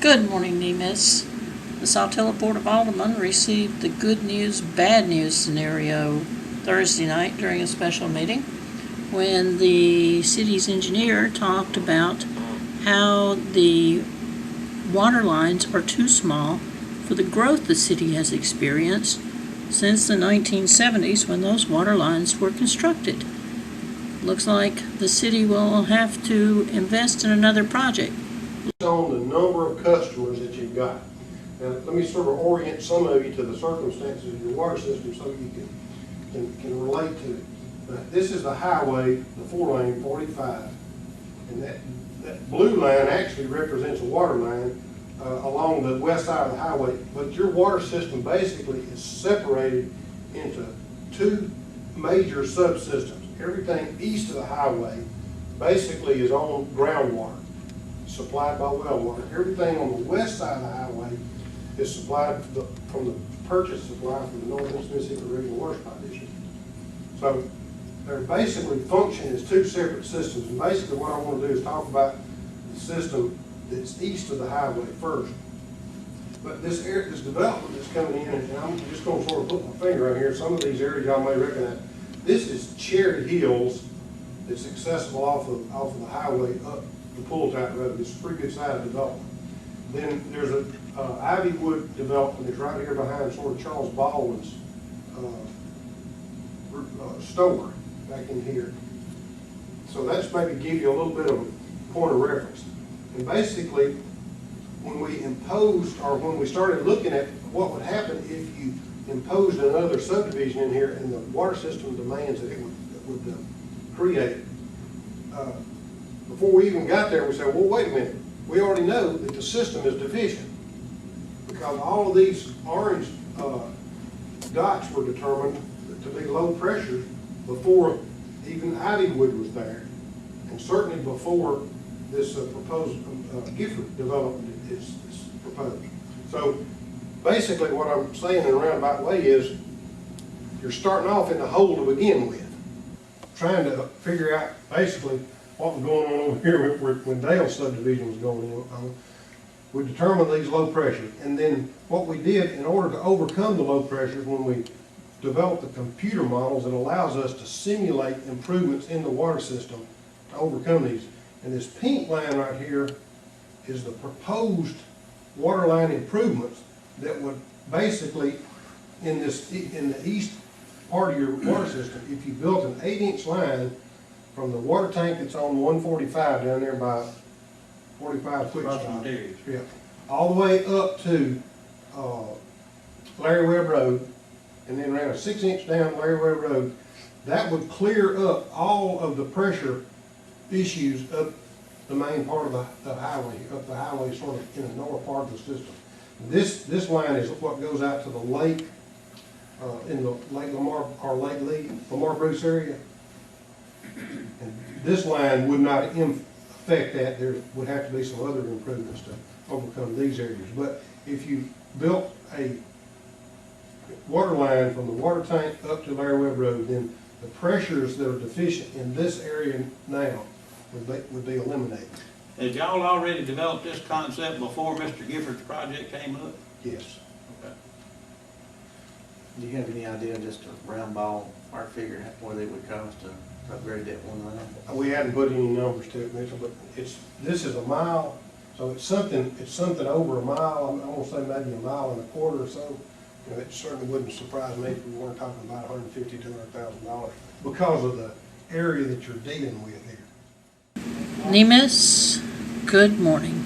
Good morning, NeMiss. The Saltillo Board of Aldermen received the good news, bad news scenario Thursday night during a special meeting when the city's engineer talked about how the water lines are too small for the growth the city has experienced since the 1970s when those water lines were constructed. Looks like the city will have to invest in another project. On the number of customers that you've got. Now, let me sort of orient some of you to the circumstances of your water system so you can relate to it. This is the highway, the 4-lane 45, and that blue line actually represents a water line along the west side of the highway, but your water system basically is separated into two major subsystems. Everything east of the highway basically is on groundwater, supplied by well water. Everything on the west side of the highway is supplied from the purchase supply from the Northeast Mississippi Regional Water Supply District. So they basically function as two separate systems. And basically what I want to do is talk about the system that's east of the highway first. But this development that's coming in, and I'm just going to sort of put my finger on here. Some of these areas y'all may recognize. This is Cherry Hills that's accessible off of the highway up the Pull-Tight Road. It's a pretty good sized development. Then there's a Ivywood development that's right here behind sort of Charles Baldwin's store back in here. So that's maybe give you a little bit of a point of reference. And basically, when we imposed, or when we started looking at what would happen if you imposed another subdivision in here and the water system demands that it would create, before we even got there, we said, well, wait a minute. We already know that the system is deficient because all of these orange dots were determined to be low pressure before even Ivywood was there, and certainly before this proposed Gifford development is proposed. So basically what I'm saying in a roundabout way is you're starting off in the hole to begin with, trying to figure out basically what was going on over here when Dale's subdivision was going in. We determined these low pressures, and then what we did in order to overcome the low pressures, when we developed the computer models that allows us to simulate improvements in the water system to overcome these. And this pink line right here is the proposed water line improvements that would basically, in the east part of your water system, if you built an 8-inch line from the water tank that's on 145 down there by 45 quick stop, yeah, all the way up to Larry Webb Road, and then ran a 6-inch down Larry Webb Road, that would clear up all of the pressure issues up the main part of the highway, up the highway sort of in the north part of the system. This line is what goes out to the lake, in the Lake Lamar, or Lake Lee, Lamar Bruce area. And this line would not affect that. There would have to be some other improvements to overcome these areas. But if you built a water line from the water tank up to Larry Webb Road, then the pressures that are deficient in this area now would be eliminated. Had y'all already developed this concept before Mr. Gifford's project came up? Yes. Okay. Do you have any idea, just a round ball, our figure, what it would cost to upgrade that one line? We hadn't put any numbers to it, Mitchell, but this is a mile, so it's something over a mile. I'm gonna say maybe a mile and a quarter or so. You know, it certainly wouldn't surprise me if we weren't talking about $150,000 to $200,000 because of the area that you're dealing with here. NeMiss, good morning.